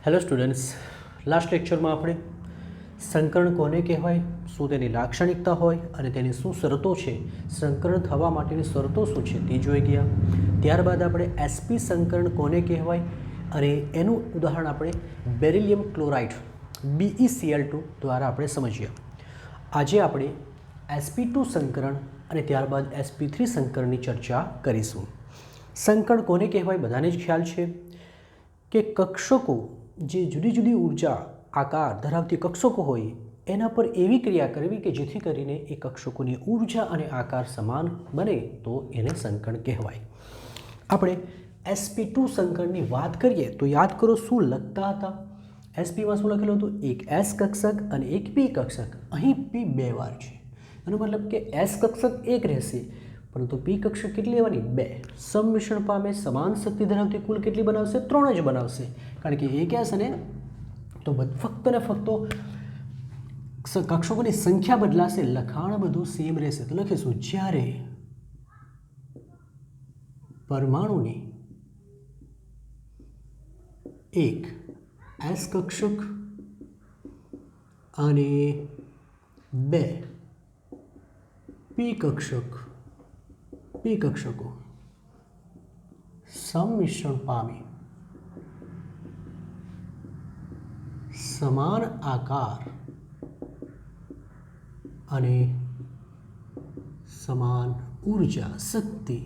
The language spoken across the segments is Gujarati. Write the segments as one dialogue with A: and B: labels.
A: હેલો સ્ટુડન્ટ્સ, લાસ્ટ લેક્ચરમાં આપણે સંકરણ કોને કહેવાય, શું તેની લાક્ષણિકતા હોય અને તેની શું શરતો છે, સંકરણ થવા માટેની શરતો શું છે તે જોઈ ગયા. ત્યારબાદ આપણે એસપી સંકરણ કોને કહેવાય અને એનું ઉદાહરણ આપણે બેરિલિયમ ક્લોરાઇડ BeCl2 દ્વારા આપણે સમજ્યા. આજે આપણે sp2 સંકરણ અને ત્યારબાદ sp3 સંકરણની ચર્ચા કરીશું. સંકરણ કોને કહેવાય બધાને જ ખ્યાલ છે કે કક્ષકો જે જુદી જુદી ઉર્જા આકાર ધરાવતી કક્ષકો હોય એના પર એવી ક્રિયા કરવી કે જેથી કરીને એ કક્ષકોની ઉર્જા અને આકાર સમાન બને તો એને સંકરણ કહેવાય. આપણે sp2 સંકરણની વાત કરીએ તો યાદ કરો શું લખતા હતા. sp માં શું લખેલું હતું? એક s કક્ષક અને એક p કક્ષક. અહીં p બે વાર છે, એનો મતલબ કે s કક્ષક એક રહેશે પરંતુ p કક્ષક કેટલી લેવાની? બે. સંમિશ્રણ પામે સમાન શક્તિ ધરાવતી કુલ કેટલી બનાવશે? 3 જ બનાવશે, કારણ કે એક s અને તો ફક્ત ને ફક્ત કક્ષકોની સંખ્યા બદલાશે, લખાણ બધું સેમ રહેશે. તો લખીશું જ્યારે પરમાણુની એક s કક્ષક અને બે p કક્ષકો સંમિશ્રણ પામી સમાન આકાર અને સમાન ઉર્જા શક્તિ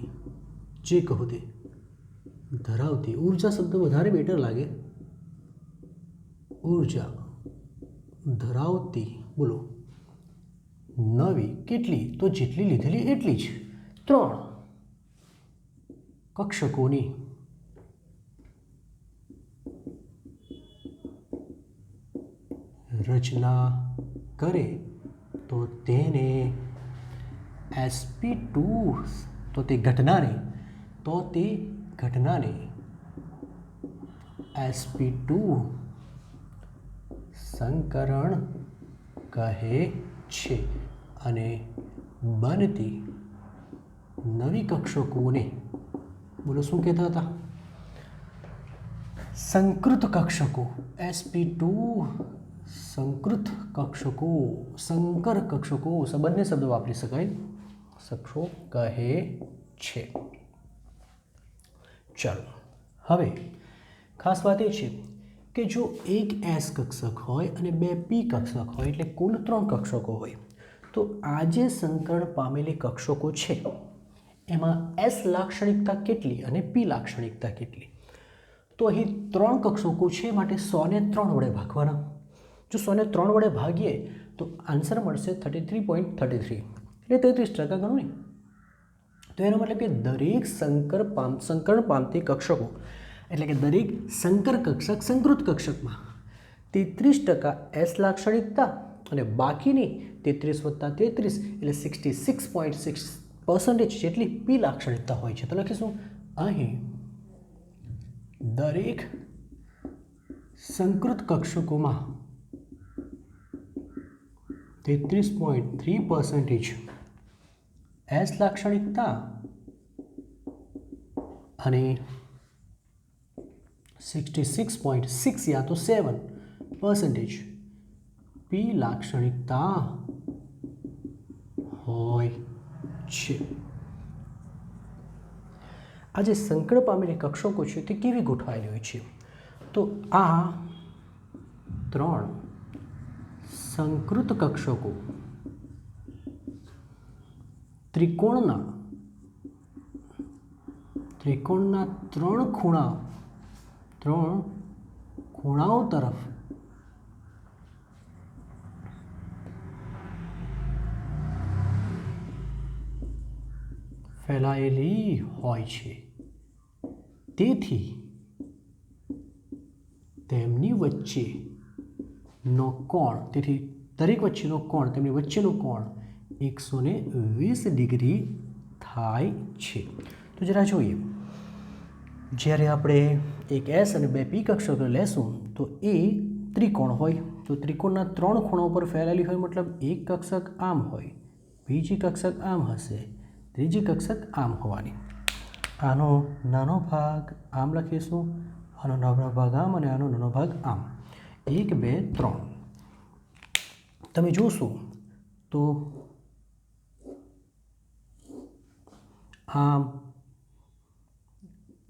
A: જે કહો તે ધરાવતી, ઉર્જા શબ્દ વધારે બેટર લાગે, ઉર્જા ધરાવતી બોલો નવી કેટલી? તો જેટલી લીધેલી એટલી જ 3 કક્ષકોની રચના કરે તો તેને sp2 તો તે ઘટનાને sp2 સંકરણ કહે છે અને બનતી નવી કક્ષકોને બોલો શું કહેતા હતા? સંકૃત કક્ષકો. sp2 સંકૃત કક્ષકો, સંકર કક્ષકો બંને શબ્દો વાપરી શકાય, શકશો કહે છે. ચાલો હવે ખાસ વાત એ છે કે જો એક s કક્ષક હોય અને બે p કક્ષક હોય એટલે કુલ 3 કક્ષકો હોય તો આ જે સંકરણ પામેલી કક્ષકો છે એમાં s લાક્ષણિકતા કેટલી અને p લાક્ષણિકતા કેટલી? તો અહીં 3 કક્ષકો છે માટે 100 ને 3 વડે ભાગવાના. જો 100 ને 3 વડે ભાગીએ તો આન્સર મળશે 33.33 એટલે 33% ગણો ને. તો એનો મતલબ કે દરેક સંકરણ પામતી કક્ષકો એટલે કે દરેક સંકર કક્ષક સંકૃત કક્ષકમાં 33% s લાક્ષણિકતા અને બાકીની 33 + 33 એટલે 66.6% જેટલી p લાક્ષણિકતા હોય છે. તો લખીશું અહીં દરેક સંકૃત કક્ષકોમાં 33.3% s લાક્ષણિકતા અને 66.6 યા તો 7% p લાક્ષણિકતા હોય છે. આ જે સંકર પામેલી કક્ષકો છે તે કેવી ગોઠવાયેલી હોય છે? તો આ 3 સંકૃત કક્ષકો ત્રિકોણના 3 ખૂણાઓ તરફ ફેલાયેલી હોય છે. તેથી તેમની વચ્ચેનો કોણ, તેથી દરેક વચ્ચેનો કોણ, તેમની વચ્ચેનો કોણ 120 ડિગ્રી થાય છે. તો જરા જોઈએ, જ્યારે આપણે એક s અને બે p કક્ષકો લેશું તો એ ત્રિકોણ હોય તો ત્રિકોણના 3 ખૂણા પર ફેલાયેલી હોય, મતલબ એક કક્ષક આમ હોય, બીજી કક્ષક આમ હશે, ત્રીજી કક્ષક આમ હોવાની. આનો નાનો ભાગ આમ લખીશું આનો નાનો ભાગ આમ અને આનો નાનો ભાગ આમ, 1 2 3. તમે જોશો તો આમ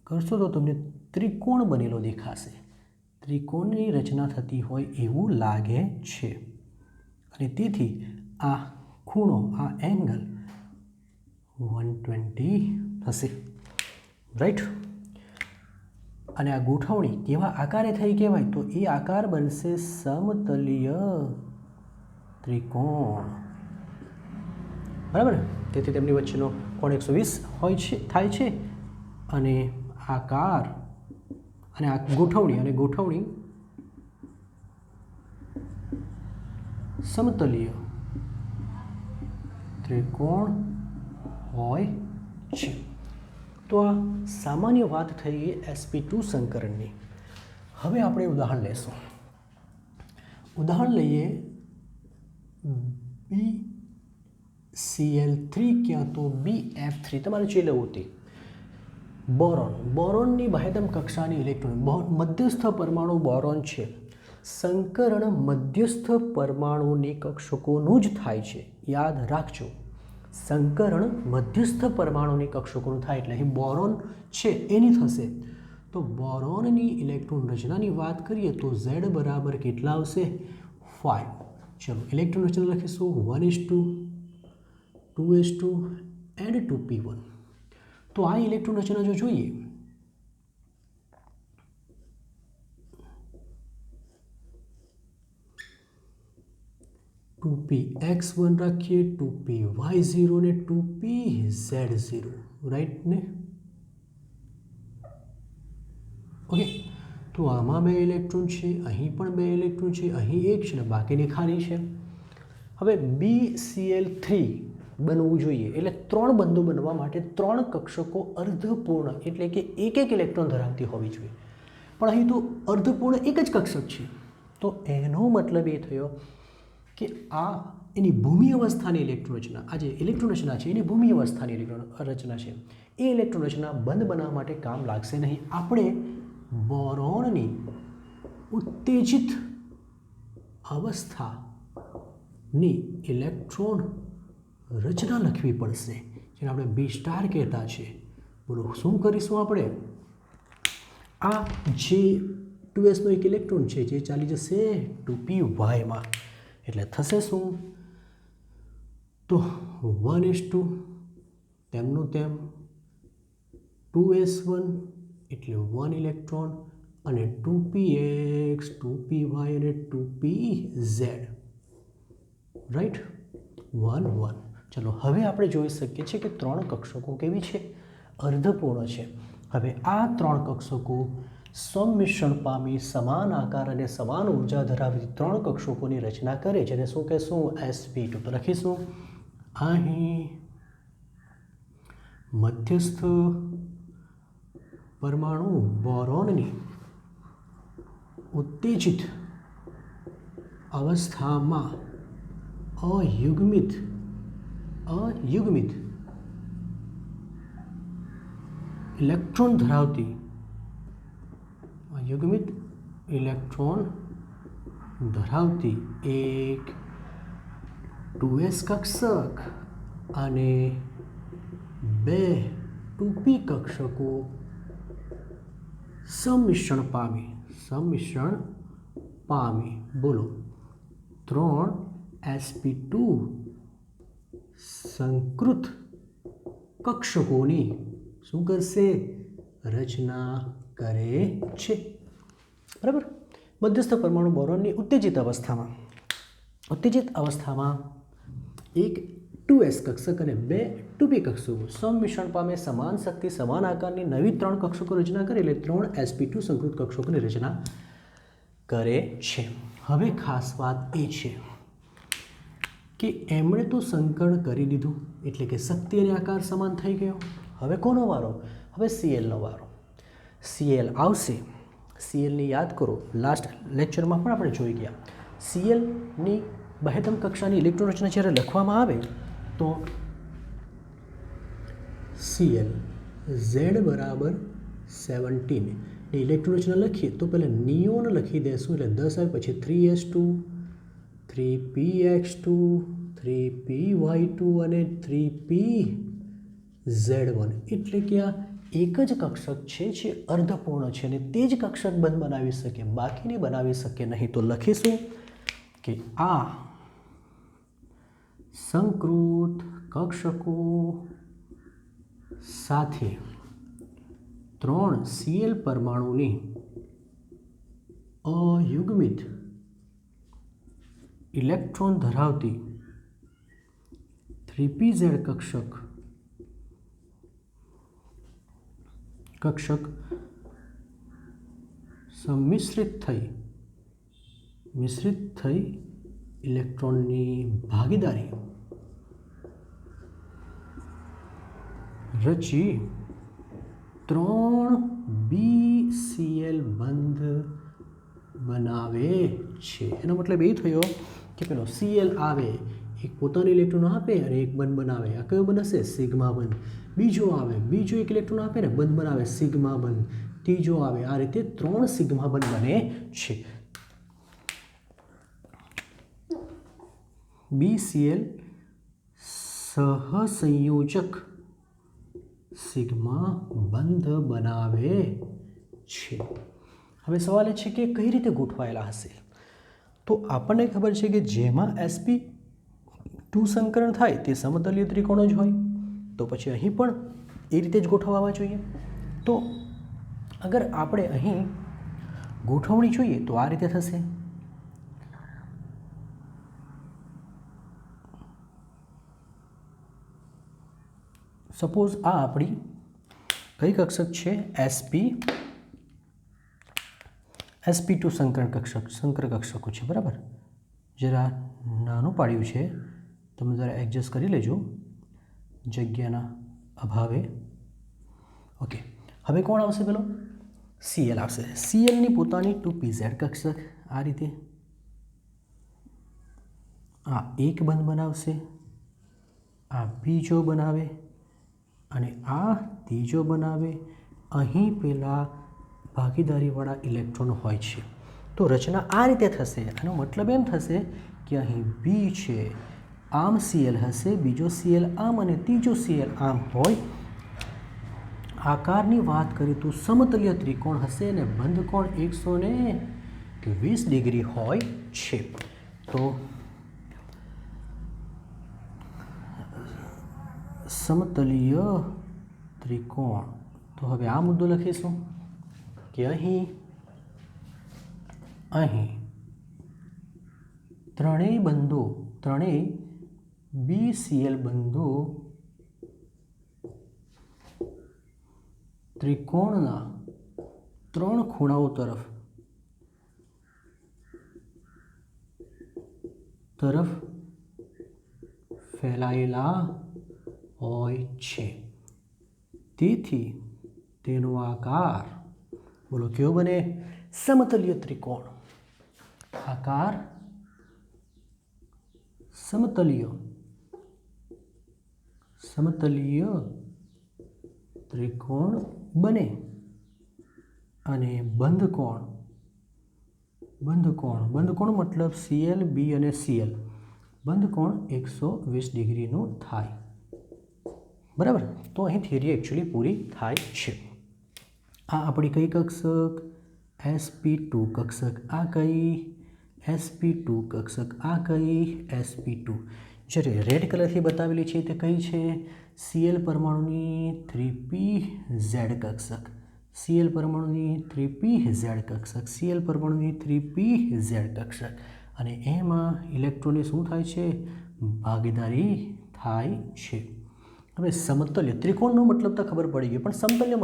A: કરશો તો તમને ત્રિકોણ બનેલો દેખાશે. ત્રિકોણની રચના થતી હોય એવું લાગે છે અને તેથી આ ખૂણો, આ એંગલ 120 હશે, રાઈટ. અને આ ગોઠવણી કેવા આકારે થઈ કહેવાય તો એ આકાર બનશે સમતલીય ત્રિકોણ, બરાબર. તેથી તેમની વચ્ચેનો કોણ 120 થાય છે અને આકાર અને આ ગોઠવણી સમતલીય ત્રિકોણ હોય છે. તો આ સામાન્ય વાત થઈ ગઈ sp2 સંકરણની. હવે આપણે ઉદાહરણ લેશું. ઉદાહરણ લઈએ BCl3 ક્યાં તો BF3, તમારે જે લેવું તે. બોરોનની બાહ્યતમ કક્ષાની ઇલેક્ટ્રોન, મધ્યસ્થ પરમાણુ બોરોન છે. સંકરણ મધ્યસ્થ પરમાણુની કક્ષકોનું જ થાય છે, યાદ રાખજો. સંકરણ મધ્યસ્થ પરમાણુની કક્ષકોનું થાય એટલે અહીં બોરોન છે એની થશે. તો બોરોનની ઇલેક્ટ્રોન રચનાની વાત કરીએ તો Z બરાબર કેટલા આવશે? 5. ચલો ઇલેક્ટ્રોન રચના લખીશું 1s2 2s2 એન્ડ 2p1. તો આ ઇલેક્ટ્રોન રચના જો જોઈએ (2px1) રાખીએ, 2py0 ને 2pz0, રાઈટ ને? ઓકે. તો આમાં 2 ઇલેક્ટ્રોન છે, અહીં પણ 2 ઇલેક્ટ્રોન છે, અહીં 1 છે ને બાકીની ખાલી છે. હવે BCl3 બનવું જોઈએ એટલે 3 બંધો બનવા માટે 3 કક્ષકો અર્ધપૂર્ણ એટલે કે એક ઇલેક્ટ્રોન ધરાવતી હોવી જોઈએ. પણ અહીં તો અર્ધપૂર્ણ એક જ કક્ષક છે. તો એનો મતલબ એ થયો કે આ એની ભૂમિ અવસ્થાની ઇલેક્ટ્રોન રચના, આ જે ઇલેક્ટ્રોન રચના છે એની ભૂમિ અવસ્થાની ઇલેક્ટ્રોન રચના છે. એ ઇલેક્ટ્રોન રચના બંધ બનાવવા માટે કામ લાગશે નહીં. આપણે બોરોનની ઉત્તેજિત અવસ્થાની ઇલેક્ટ્રોન રચના લખવી પડશે, જેને આપણે B સ્ટાર કહેતા છે. બોલો શું કરીશું આપણે? આ જે 2sનો એક ઇલેક્ટ્રોન છે જે ચાલી જશે 2pyમાં, એટલે થશે શું? તો 1s2 તેમનું તેમ, 2s1 એટલે 1 ઇલેક્ટ્રોન અને 2px 2py અને 2pz, રાઈટ? 1 1. ચલો હવે આપણે જોઈ શકીએ છીએ કે 3 કક્ષકો કેવી છે? અર્ધપૂર્ણ છે. હવે આ 3 કક્ષકો સંમિશ્રણ પામી સમાન આકાર અને સમાન ઉર્જા ધરાવતી 3 કક્ષકોની રચના કરે, જેને શું કહેશું? sp2. તો લખીશું અહીં મધ્યસ્થ પરમાણુ બોરોનની ઉત્તેજિત અવસ્થામાં અયુગ્મિત ઇલેક્ટ્રોન ધરાવતી એક 2s કક્ષક અને 2 2p કક્ષકો સંમિશ્રણ પામી. બોલો 3 sp2 સંકૃત કક્ષકોની શું કરશે? રચના કરે છે, બરાબર. મધ્યસ્થ પરમાણુ બોરોનની ઉત્તેજિત અવસ્થામાં એક 2s કક્ષક અને 2 2p કક્ષકો સંમિશ્રણ પામે, સમાન શક્તિ સમાન આકારની નવી 3 કક્ષકો રચના કરે એટલે 3 sp2 સંકૃત કક્ષકોની રચના કરે છે. હવે ખાસ વાત એ છે કે એમણે તો સંકરણ કરી દીધું એટલે કે શક્તિ અને આકાર સમાન થઈ ગયો. હવે કોનો વારો? હવે Clનો વારો. Cl આવશે. Clની યાદ કરો, લાસ્ટ લેક્ચરમાં પણ આપણે જોઈ ગયા. Clની બાહ્યતમ કક્ષાની ઇલેક્ટ્રોન રચના જ્યારે લખવામાં આવે તો Cl Z બરાબર 17 ઇલેક્ટ્રોન રચના લખીએ તો પહેલાં નિયોન લખી દઈશું, એટલે 10 આવે, પછી 3s2 3px2 3py2 અને 3pz1, એટલે કે આ એક જ કક્ષક છે જે અર્ધપૂર્ણ છે અને તે જ કક્ષક બંધ બનાવી શકે, બાકીની બનાવી શકે નહીં. તો લખીશું કે આ સંકૃત કક્ષકો સાથે 3 Cl પરમાણુની અયુગ્મિત ઇલેક્ટ્રોન ધરાવતી 3pz કક્ષક મિશ્રિત થઈ ઇલેક્ટ્રોનની ભાગીદારી રચી 3 BCl બંધ બનાવે છે. એનો મતલબ એ થયો કે પેલો Cl આવે, એક પોતાનો ઇલેક્ટ્રોન આપે અને એક બંધ બનાવે. આ કયો બનશે? સિગ્મા બંધ. બીજો આવે, બીજો એક ઇલેક્ટ્રોન આપે ને બંધ બનાવે, સિગ્મા બંધ. ત્રીજો આવે, આ રીતે 3 સિગ્મા બંધ બને છે. BCl સહસંયોજક સિગ્મા બંધ બનાવે છે. હવે સવાલ એ છે કે કઈ રીતે ગોઠવાયેલા હશે? તો આપણને ખબર છે કે જેમાં sp2 સંકરણ થાય તે સમતલીય ત્રિકોણ જ હોય, તો પછી અહીં પણ એ રીતે જ ગોઠવવા જોઈએ. તો અગર આપણે અહીં ગોઠવણી જોઈએ તો આ રીતે થશે. સપોઝ આ આપણી કઈ કક્ષક છે? sp2 સંકર કક્ષકો છે, બરાબર. જરા નાનું પાડ્યું છે, તમે જરા એડજસ્ટ કરી લેજો જગ્યાના અભાવે. ઓકે, હવે કોણ આવશે? પેલો Cl આવશે. Clની પોતાની 2pz કક્ષક આ રીતે આ એક બંધ બનાવશે, આ બીજો બનાવે અને આ ત્રીજો બનાવે. અહીં પેલા ભાગીદારીવાળા ઇલેક્ટ્રોન હોય છે. તો રચના આ રીતે થશે. આનો મતલબ એમ થશે કે અહીં બી છે, આમ Cl હશે, બીજો Cl આમ અને ત્રીજો Cl આમ હોય. આકારની વાત કરીએ તો સમતલીય ત્રિકોણ હશે અને બંધ કોણ 120 ડિગ્રી હોય છે. તો સમતલીય ત્રિકોણ. તો હવે આ મુદ્દો લખીશું કે અહીં ત્રણેય BCl બંધો ત્રિકોણના 3 ખૂણાઓ તરફ ફેલાયેલા હોય છે. તેથી તેનો આકાર બોલો કેવો બને? સમતલીય ત્રિકોણ. આકાર સમતલીય ત્રિકોણ બને અને બંધ કોણ મતલબ Cl, B અને Cl, બંધ કોણ 120 ડિગ્રીનું થાય, બરાબર. તો અહીં થિયરી એકચ્યુઅલી પૂરી થાય છે. આ આપણી કઈ કક્ષક? sp2 કક્ષક. આ કઈ? sp2 કક્ષક. આ કઈ? sp2. જ્યારે રેડ કલરથી બતાવેલી છે તે કઈ છે? Cl પરમાણુની 3pz કક્ષક. Cl પરમાણુની 3pz કક્ષક. અને એમાં ઇલેક્ટ્રોનની શું થાય છે? ભાગીદારી થાય છે. હવે સમતલ્ય ત્રિકોણનો મતલબ તો ખબર પડી ગયો, પણ સમતલ્ય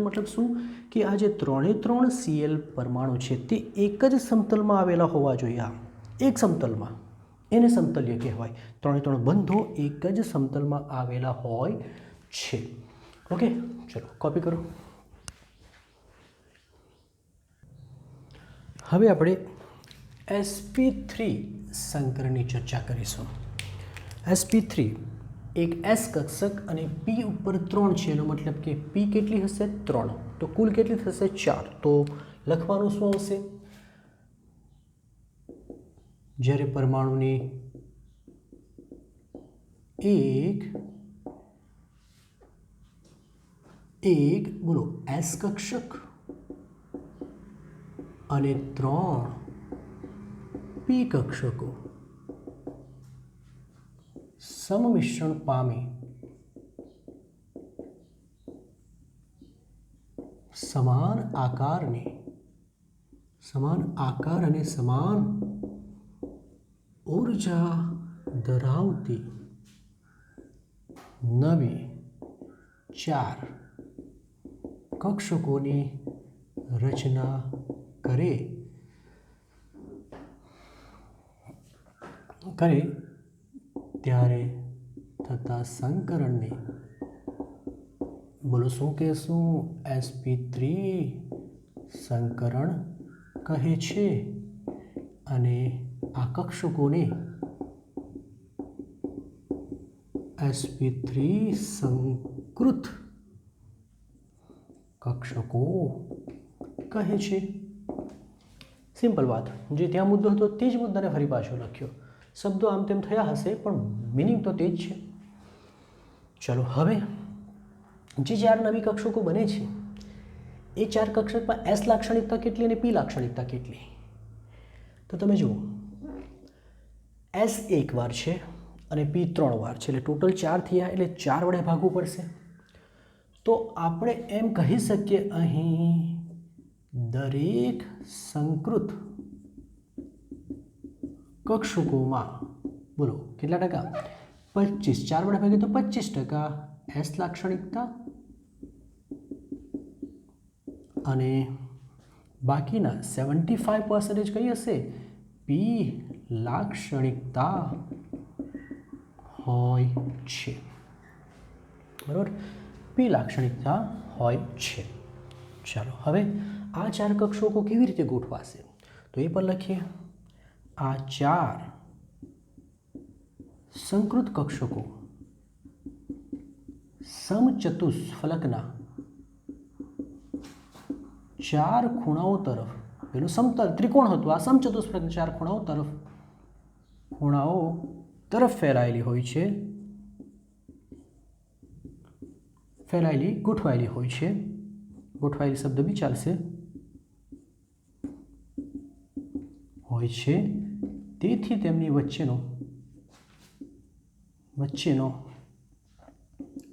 A: મતલબ શું? કે આ જે 3 Cl પરમાણુ છે તે એક જ સમતલમાં આવેલા હોવા જોઈએ. આ એક સમતલમાં, એને સમતલ્ય કહેવાય. 3 બંધો એક જ સમતલમાં આવેલા હોય છે. ઓકે, ચલો કોપી કરો. હવે આપણે sp3 સંકરની ચર્ચા કરીશું. sp3 એક એસ કક્ષક અને પી ઉપર 3 છે, એનો મતલબ કે પી કેટલી હશે 3, તો કુલ કેટલી થશે 4. તો લખવાનું શું આવશે? જ્યારે પરમાણુની એક બોલો એસ કક્ષક અને 3 પી કક્ષકો સમમિશ્રણ પામી સમાન આકાર અને સમાન ઊર્જા ધરાવતી નવી 4 કક્ષકોની રચના કરે ત્યારે થતા સંકરણને બોલો શું કહેશું? sp3 સંકરણ કહે છે. અને આ કક્ષકોને sp3 સંકૃત કક્ષકો કહે છે. સિમ્પલ વાત. જે ત્યાં મુદ્દો હતો તે જ મુદ્દાને ફરી પાછો લખ્યો. શબ્દો આમ તેમ થયા હશે પણ મિનિંગ તો તે જ છે. ચલો હવે જે 4 નવી કક્ષકો બને છે એ 4 કક્ષકમાં એસ લાક્ષણિકતા કેટલી અને પી લાક્ષણિકતા કેટલી? તો તમે જુઓ, એસ એક વાર છે અને પી 3 વાર છે, એટલે ટોટલ 4 થયા, એટલે 4 વડે ભાગવું પડશે. તો આપણે એમ કહી શકીએ અહીં દરેક સંકૃત કક્ષકોમાં બોલો કેટલા ટકા? 25. 4 વડે ભાગીએ તો 25% એસ લાક્ષણિકતા અને બાકીના 75% કઈ હશે? પી લાક્ષણિકતા હોય છે. બરાબર, પી લાક્ષણિકતા હોય છે. ચાલો હવે આ 4 કક્ષકો કેવી રીતે ગોઠવાશે તો એ પણ લખીએ. આ 4 સંકૃત કક્ષકો સમચતુષ્ફલકના 4 ખૂણાઓ તરફ, પેલું સમતલ ત્રિકોણ હતું, આ સમચતુષ્ફલકના 4 ખૂણાઓ તરફ ફેલાયેલી હોય છે, ગોઠવાયેલી હોય છે. ગોઠવાયેલી શબ્દ બી ચાલશે. હોય છે. તેથી તેમની વચ્ચેનો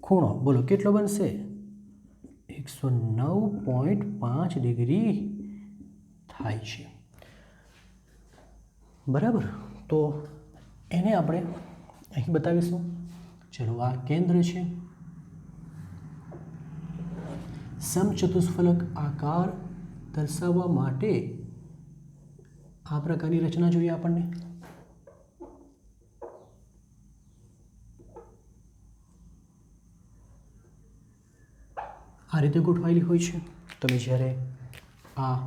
A: ખૂણો બોલો કેટલો બનશે? 109.5 ડિગ્રી થાય છે. બરાબર, તો એને આપણે અહીં બતાવીશું. ચલો આ કેન્દ્ર છે. સમચતુષ્ફલક આકાર દર્શાવવા માટે આ પ્રકારની રચના જોઈએ આપણને. આ રીતે ગોઠવાયેલી હોય છે. તમે જ્યારે આ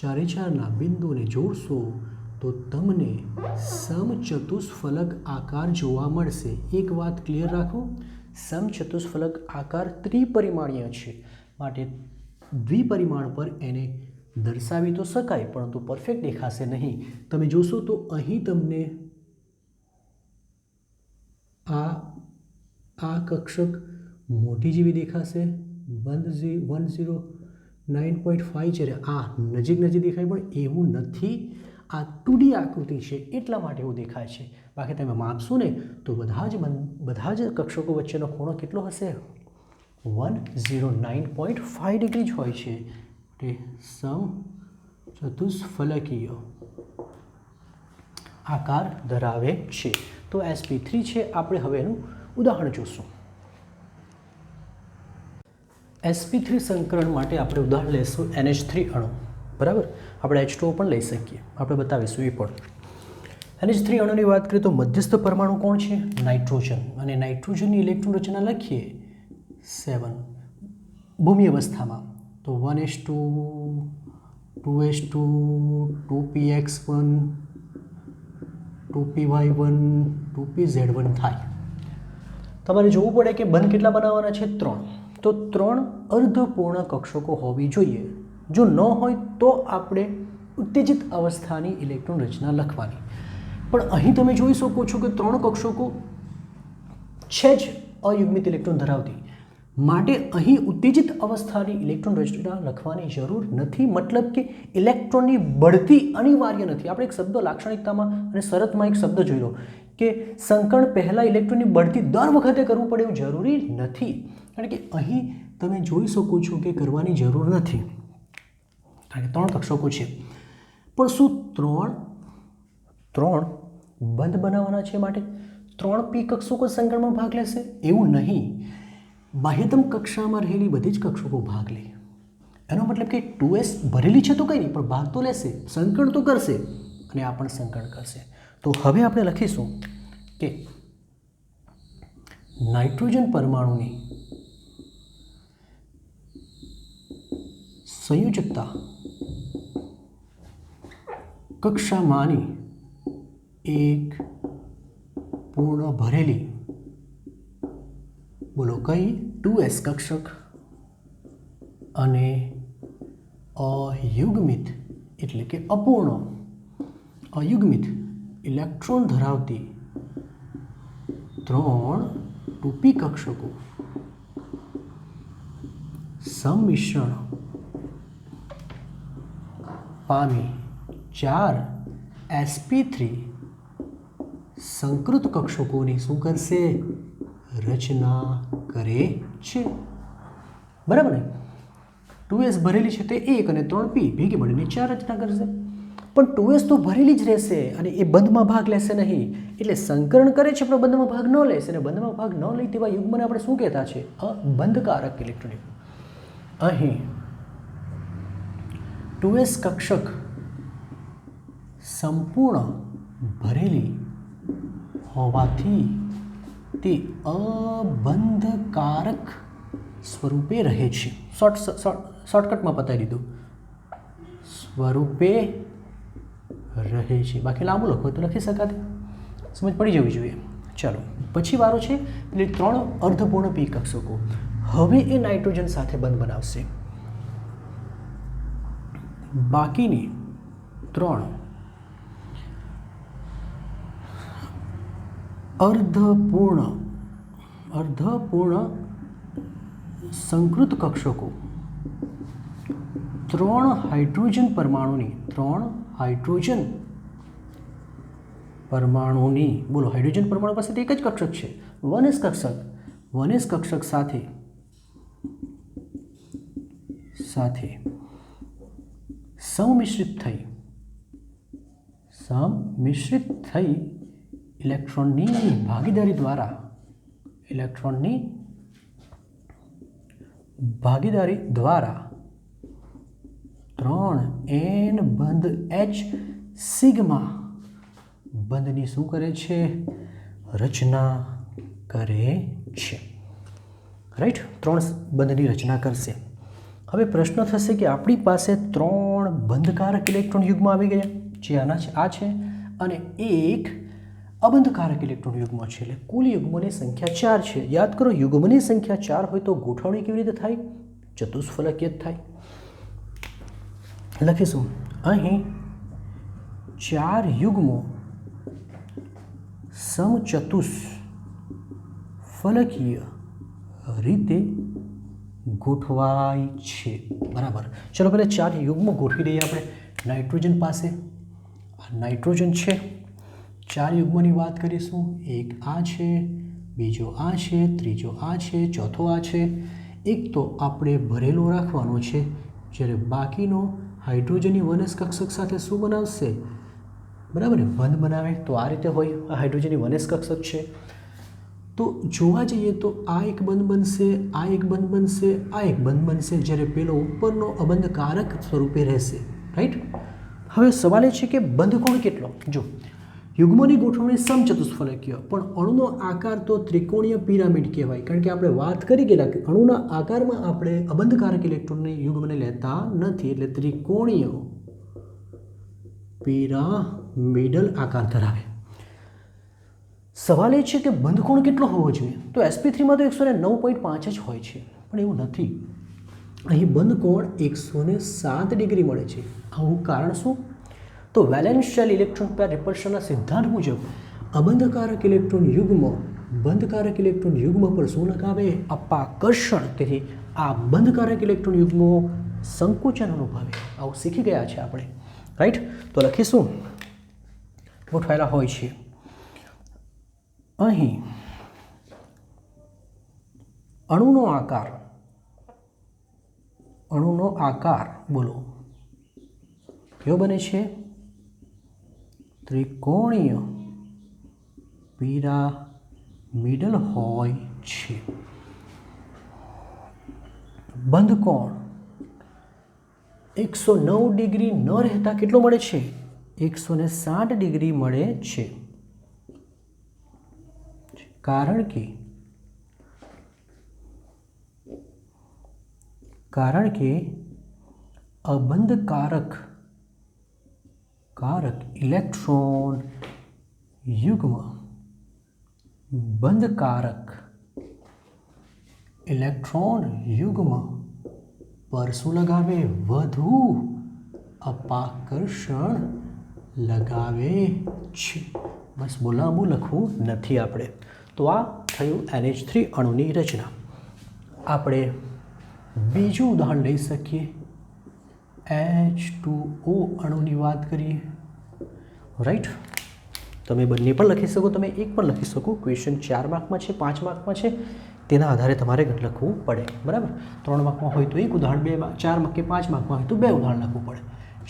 A: 4 બિંદુને જોડશો તો તમને સમચતુષ્ફલક આકાર જોવા મળશે. એક વાત ક્લિયર રાખો, સમચતુષ્ફલક આકાર ત્રિપરિમાણીય છે, માટે દ્વિપરિમાણ પર એને દર્શાવી તો શકાય પરંતુ પરફેક્ટ દેખાશે નહીં. તમે જોશો તો અહીં તમને આ કક્ષક મોટી જેવી દેખાશે 109.5 છે. આ નજીક દેખાય પણ એવું નથી. આ 2D આકૃતિ છે એટલા માટે એવું દેખાય છે. બાકી તમે માપશો ને તો બધા જ કક્ષકો વચ્ચેનો ખૂણો કેટલો હશે? 109.5 ડિગ્રી જ હોય છે. તે સમચતુષ્ફલકીય આકાર ધરાવે છે. તો sp3 છે. આપણે હવે એનું ઉદાહરણ જોશું. sp3 સંકરણ માટે આપણે ઉદાહરણ લઈશું NH3 અણુ. બરાબર, આપણે H2O પણ લઈ શકીએ, આપણે બતાવીશું એ પણ. NH3 અણુની વાત કરીએ તો મધ્યસ્થ પરમાણુ કોણ છે? નાઇટ્રોજન. અને નાઇટ્રોજનની ઇલેક્ટ્રોન રચના લખીએ 7 ભૂમિ અવસ્થામાં તો 1s2 2s2 2px1 2py1 2pz1 થાય. તમારે જોવું પડે કે બંધ કેટલા બનાવવાના છે 3 તો 3 અર્ધપૂર્ણ કક્ષકો હોવી જોઈએ જો ન હોય તો આપણે ઉત્તેજિત અવસ્થાની ઇલેક્ટ્રોન રચના લખવાની પણ અહીં તમે જોઈ શકો છો કે 3 કક્ષકો છે જ અયુગ્મિત ઇલેક્ટ્રોન ધરાવતી માટે અહીં ઉત્તેજિત અવસ્થાની ઇલેક્ટ્રોન રચના લખવાની જરૂર નથી મતલબ કે ઇલેક્ટ્રોનની બઢતી અનિવાર્ય નથી આપણે એક શબ્દ લાક્ષણિકતામાં અને શરતમાં એક શબ્દ જોઈ લો કે સંકરણ પહેલાં ઇલેક્ટ્રોનની બઢતી દર વખતે કરવું પડે એવું જરૂરી નથી કારણ કે અહીં તમે જોઈ શકો છો કે કરવાની જરૂર નથી કારણ કે 3 કક્ષકો છે પણ શું 3 બંધ બનાવવાના છે માટે 3 પી કક્ષકો સંકરણમાં ભાગ લેશે એવું નહીં બાહ્યતમ કક્ષામાં રહેલી બધી જ કક્ષકો ભાગ લે એનો મતલબ કે 2s ભરેલી છે તો કંઈ નહીં પણ ભાગ તો લેશે સંકરણ તો કરશે અને આ પણ સંકરણ કરશે તો હવે આપણે લખીશું કે નાઇટ્રોજન પરમાણુની સંયોજકતા કક્ષામાંની એક પૂર્ણ ભરેલી બોલો કઈ 2s કક્ષક અને અયુગ્મિત એટલે કે અપૂર્ણ અયુગ્મિત ઇલેક્ટ્રોન ધરાવતી 3 2p કક્ષકો સંમિશ્રણ પામી 4 sp3 સંકૃત કક્ષકોની શું કરશે રચના કરે છે બરાબર ને 2s ભરેલી છે તે 1 અને 3p ભેગી મળીને 4 રચના કરશે પણ 2s તો ભરેલી જ રહેશે અને એ બંધમાં ભાગ લેશે નહીં એટલે સંકરણ કરે છે પણ બંધમાં ભાગ ન લેશે અને બંધમાં ભાગ ન લે તેવા યુગ્મને આપણે શું કહેતા છે અબંધકારક ઇલેક્ટ્રોન અહીં 2s કક્ષક સંપૂર્ણ ભરેલી હોવાથી તે અબંધકારક સ્વરૂપે રહે છે શોર્ટકટમાં બતાવી દીધું સ્વરૂપે રહે છે બાકી લાંબુ લખો તો લખી શકાતે સમજ પડી જવી જોઈએ ચાલો પછી વારો છે એટલે 3 અર્ધપૂર્ણ પી કક્ષકો હવે એ નાઇટ્રોજન સાથે બંધ બનાવશે બાકીની 3 અર્ધપૂર્ણ સંકૃત કક્ષકો 3 હાઇડ્રોજન પરમાણુની બોલો હાઇડ્રોજન પરમાણુ પાસે એક જ કક્ષક છે 1s કક્ષક સાથે સંમિશ્રિત થઈ ઇલેક્ટ્રોનની ભાગીદારી દ્વારા 3n બંધ H સિગ્મા બંધની શું કરે છે રચના કરે છે રાઈટ 3 બંધની રચના કરશે હવે પ્રશ્ન થશે કે આપણી પાસે 3 બંધકારક ઇલેક્ટ્રોન યુગ્મ આવી ગયા જે આના છે આ છે અને એક અબંધકારક ઇલેક્ટ્રોન યુગ્મ છે એટલે કુલ યુગ્મોની સંખ્યા 4 છે યાદ કરો યુગ્મની સંખ્યા 4 હોય તો ગોઠવણી કેવી રીતે થાય ચતુષ્ફલકીય થાય લખીશું અહીં 4 યુગ્મો સમચતુષ્ફલકીય રીતે ગોઠવાય છે બરાબર ચલો પહેલાં 4 યુગ્મો ગોઠવી દઈએ આપણે નાઇટ્રોજન પાસે આ નાઇટ્રોજન છે 4 યુગ્મોની વાત કરીશું એક આ છે બીજો આ છે ત્રીજો આ છે ચોથો આ છે એક તો આપણે ભરેલો રાખવાનો છે જ્યારે બાકીનો હાઇડ્રોજનની 1s કક્ષક સાથે શું બનાવશે બરાબર ને બંધ બનાવે તો આ રીતે હોય આ હાઇડ્રોજનની 1s કક્ષક છે તો જોવા જઈએ તો આ એક બંધ બનશે આ એક બંધ બનશે આ એક બંધ બનશે જ્યારે પેલો ઉપરનો અબંધકારક સ્વરૂપે રહેશે રાઈટ હવે સવાલ એ છે કે બંધ કોણ કેટલો જો યુગ્મોની ગોઠવણી સમચતુષ્ફલકીય પણ અણુનો આકાર તો ત્રિકોણીય પિરામિડ કહેવાય કારણ કે આપણે વાત કરી ગયેલા કે અણુના આકારમાં આપણે અબંધકારક ઇલેક્ટ્રોનની યુગ્મને લેતા નથી એટલે ત્રિકોણીય પિરામિડલ આકાર ધરાવે સવાલ એ છે કે બંધકોણ કેટલો હોવો જોઈએ? તો sp3માં તો 109.5 જ હોય છે, પણ એવું નથી. અહીં બંધકોણ 107 ડિગ્રી મળે છે. આવું કારણ શું? તો વેલેન્સ શેલ ઇલેક્ટ્રોન પેર રિપલ્શનના સિદ્ધાંત મુજબ અબંધકારક ઇલેક્ટ્રોન યુગ્મ બંધકારક ઇલેક્ટ્રોન યુગ્મ પર શું લગાવે? અપાકર્ષણ. તેથી આ બંધકારક ઇલેક્ટ્રોન યુગ્મો સંકોચન અનુભવે. આવું શીખી ગયા છે આપણે, રાઈટ? તો લખીશું ગોઠવાયેલા હોય છે. અહીં અણુનો આકાર બોલો કયો બને છે? ત્રિકોણીય પિરામિડલ હોય છે. બંધકોણ 109 ડિગ્રી ન રહેતા કેટલો મળે છે? 107 ડિગ્રી મળે છે. કારણ કે અબંધકારક ઇલેક્ટ્રોન યુગ્મ બંધકારક ઇલેક્ટ્રોન યુગ્મ પર શું લગાવે? વધુ અપાકર્ષણ લગાવે છે. બસ બોલાવું લખવું નથી આપણે. તો આ થયું NH3 અણુની રચના. આપણે બીજું ઉદાહરણ લઈ શકીએ. H2O અણુની વાત કરીએ, રાઈટ? તમે બંને પણ લખી શકો, તમે એક પણ લખી શકો. ક્વેશ્ચન 4 માર્કમાં છે, 5 માર્કમાં છે, તેના આધારે તમારે લખવું પડે, બરાબર? 3 માર્કમાં હોય તો એક ઉદાહરણ, 4 માર્ક કે 5 માર્કમાં હોય તો 2 ઉદાહરણ લખવું પડે.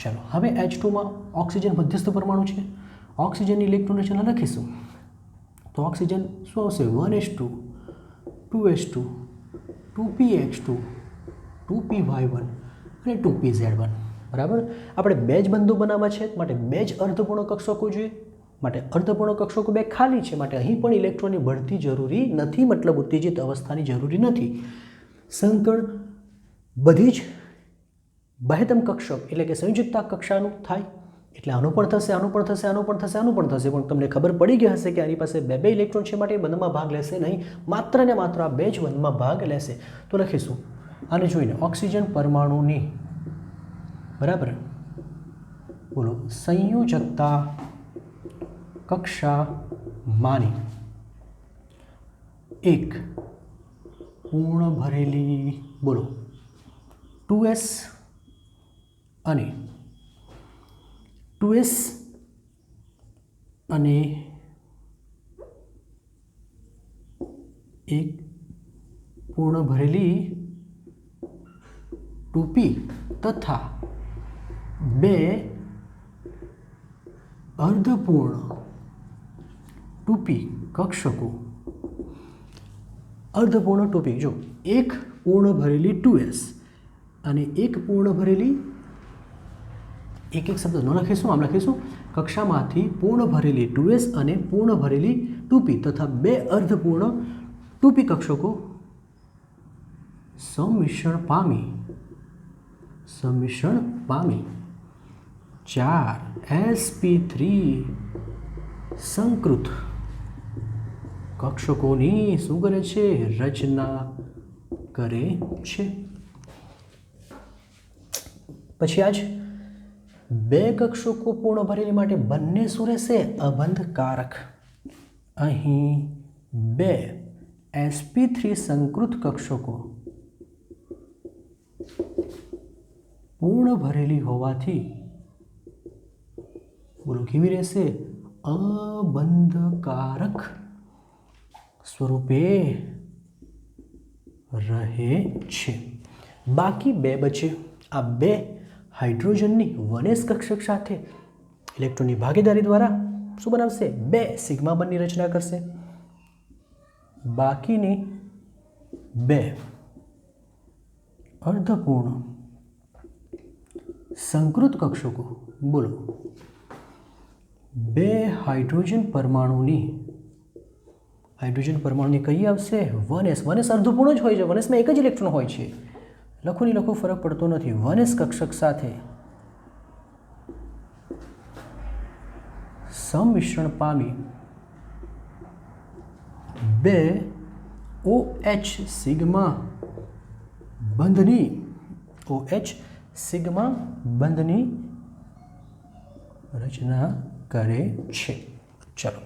A: ચાલો, હવે H2માં ઓક્સિજન મધ્યસ્થ પરમાણુ છે. ઓક્સિજનની ઇલેક્ટ્રોન રચના લખીશું તો ઓક્સિજન શું આવશે? 1s2 2s2 2px2 2py1 અને 2pz1, બરાબર? આપણે 2 જ બંધો બનાવવા છે, માટે 2 જ અર્ધપૂર્ણ કક્ષકો જોઈએ. માટે અર્ધપૂર્ણ કક્ષકો 2 ખાલી છે, માટે અહીં પણ ઇલેક્ટ્રોનની બઢતી જરૂરી નથી, મતલબ ઉત્તેજિત અવસ્થાની જરૂરી નથી. સંકળ બધી જ બાહ્યતમ કક્ષક એટલે કે સંયોજકતા કક્ષાનું થાય, એટલે આનું પણ થશે, આનું પણ થશે, આનું પણ થશે, આનું પણ થશે. પણ તમને ખબર પડી ગઈ હશે કે આની પાસે 2 ઇલેક્ટ્રોન છે, માટે બંધમાં ભાગ લેશે નહીં, માત્ર ને માત્ર આ 2 જ બંધમાં ભાગ લેશે. તો લખીશું આને જોઈને ઓક્સિજન પરમાણુની, બરાબર, બોલો, સંયોજકતા કક્ષામાંની એક પૂર્ણ ભરેલી, બોલો, 2s અને 2s અને એક પૂર્ણ ભરેલી 2p તથા 2 અર્ધપૂર્ણ 2p કક્ષકો. અર્ધપૂર્ણ 2p, જો એક પૂર્ણ ભરેલી 2s અને એક પૂર્ણ ભરેલી, એક શબ્દ ન લખીશું, આમ લખીશું કક્ષામાંથી પૂર્ણ ભરેલી 2s અને પૂર્ણ ભરેલી 2p તથા 2 અર્ધપૂર્ણ 2p કક્ષકો સંમિશ્રણ પામી 4sp3 સંકૃત કક્ષકોની શું કરે છે? રચના કરે છે. પછી આજ 2 કક્ષકો પૂર્ણ ભરેલી માટે બંને શું રહેશે? અબંધકારક. અહીં 2 sp3 સંકૃત કક્ષકો પૂર્ણ ભરેલી હોવાથી, બોલો, કેવી રહેશે? અબંધકારક સ્વરૂપે રહે છે. બાકી 2 બચે. આ 2 હાઇડ્રોજનની 1s કક્ષક સાથે ઇલેક્ટ્રોનની ભાગીદારી દ્વારા શું બનાવશે? 2 સિગ્મા બંધની રચના કરશે. બાકીની 2 અર્ધપૂર્ણ સંકૃત કક્ષકો, બોલો, 2 હાઇડ્રોજન પરમાણુની કઈ આવશે? 1s. 1s અર્ધપૂર્ણ જ હોય છે, 1sમાં એક જ ઇલેક્ટ્રોન હોય છે. લખું નહીં લખું ફરક પડતો નથી. 1s કક્ષક સાથે સંમિશ્રણ પામી બે OH સિગ્મા બંધની OH સિગ્મા બંધની રચના કરે છે. ચલો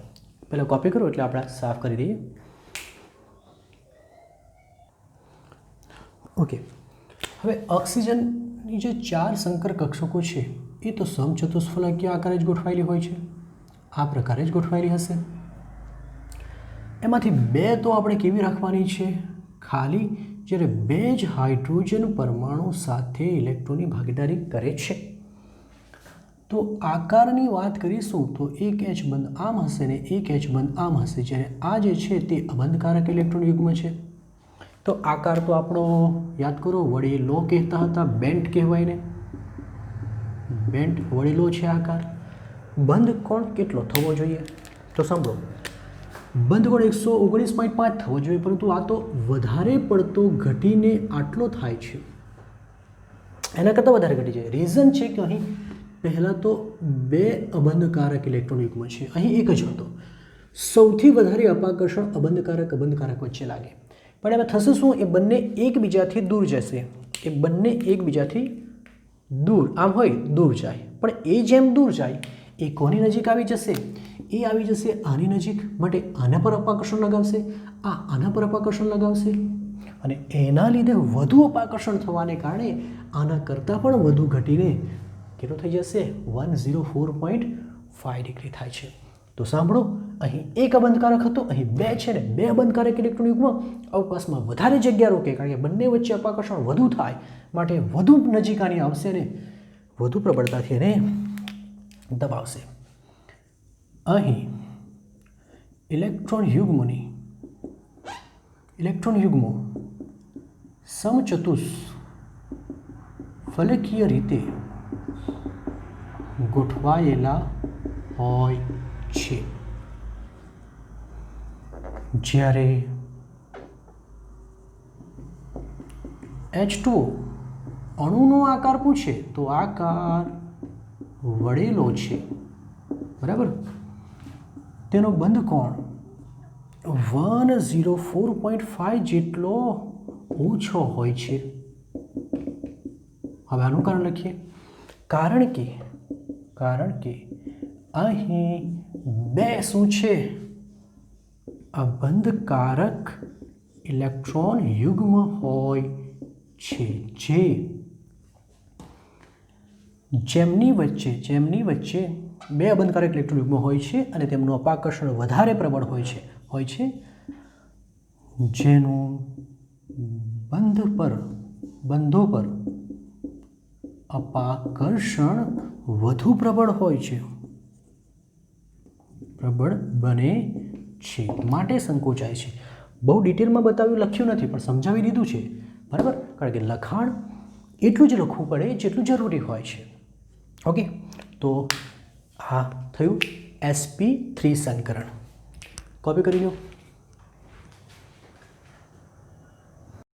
A: પહેલાં કોપી કરો એટલે આપણે સાફ કરી દઈએ. ઓકે, હવે ઓક્સિજનની જે 4 સંકર કક્ષકો છે એ તો સમચતુષ્ફલકીય આકારે જ ગોઠવાયેલી હોય છે, આ પ્રકારે જ ગોઠવાયેલી હશે. એમાંથી 2 તો આપણે કેવી રાખવાની છે, ખાલી જ્યારે 2 જ હાઇડ્રોજન પરમાણુ સાથે ઇલેક્ટ્રોનની ભાગીદારી કરે છે. તો આકારની વાત કરીશું તો એક H બંધ આમ હશે ને એક H બંધ આમ હશે, જ્યારે આ જે છે તે અબંધકારક ઇલેક્ટ્રોન યુગ્મ છે. તો આકાર તો આપણો યાદ કરો વળેલો કહેતા હતા, બેન્ટ કહેવાય ને, બેન્ટ વળેલો છે આકાર. બંધ કોણ કેટલો થવો જોઈએ, તો સાંભળો, બંધ કોણ 119.5 થવો જોઈએ, પરંતુ આ તો વધારે પડતો ઘટીને આટલો થાય છે, એના કરતાં વધારે ઘટી જાય. રીઝન છે કે અહીં પહેલાં તો 2 અબંધકારક ઇલેક્ટ્રોન યુગ્મ છે, અહીં એક જ હતો. સૌથી વધારે અપાકર્ષણ અબંધકારક વચ્ચે લાગે, પણ એમાં થશે શું, એ બંને એકબીજાથી દૂર જશે, એ બંને એકબીજાથી દૂર આમ હોય દૂર જાય, પણ એ જેમ દૂર જાય એ કોની નજીક આવી જશે, એ આવી જશે આની નજીક, માટે આના પર અપાકર્ષણ લગાવશે, આ આના પર અપાકર્ષણ લગાવશે, અને એના લીધે વધુ અપાકર્ષણ થવાને કારણે આના કરતાં પણ વધુ ઘટીને કેટલું થઈ જશે 104.5 ડિગ્રી થાય છે. તો સાંભળો, અહીં એક અબંધકારક હતો, અહીં 2 છે ને 2 અબંધકારક ઇલેક્ટ્રોન યુગ્મ અવકાશમાં વધારે જગ્યા રોકે, કારણ કે બંને વચ્ચે અપાકર્ષણ વધુ થાય, માટે વધુ નજીકાની આવશે ને વધુ પ્રબળતાથી એને દબાવશે. અહીં ઇલેક્ટ્રોન યુગ્મો સમચતુષ્ફલકીય રીતે ગોઠવાયેલા હોય છે. જ્યારે H2O અણુનો આકાર પૂછે તો આકાર વળેલો છે, બરાબર. તેનો બંધ કોણ 104.5 જેટલો ઓછો હોય છે. હવે આનું કારણ લખીએ. કારણ કે અહીં 2 શું છે, અબંધકારક ઇલેક્ટ્રોન યુગ્મ હોય છે, જેમની વચ્ચે 2 અબંધકારક ઇલેક્ટ્રોન યુગ્મ હોય છે અને તેમનું અપાકર્ષણ વધારે પ્રબળ હોય છે, જેનું બંધો પર અપાકર્ષણ વધુ પ્રબળ હોય છે, પ્રબળ બને છે, માટે સંકોચાય છે. બહુ ડિટેલમાં લખ્યું નથી, પણ સમજાવી દીધું છે, બરાબર. કારણ કે લખાણ એટલું જ લખવું પડે જેટલું જરૂરી હોય છે. ઓકે, તો આ થયું sp3 સંકરણ. કોપી કરી લો.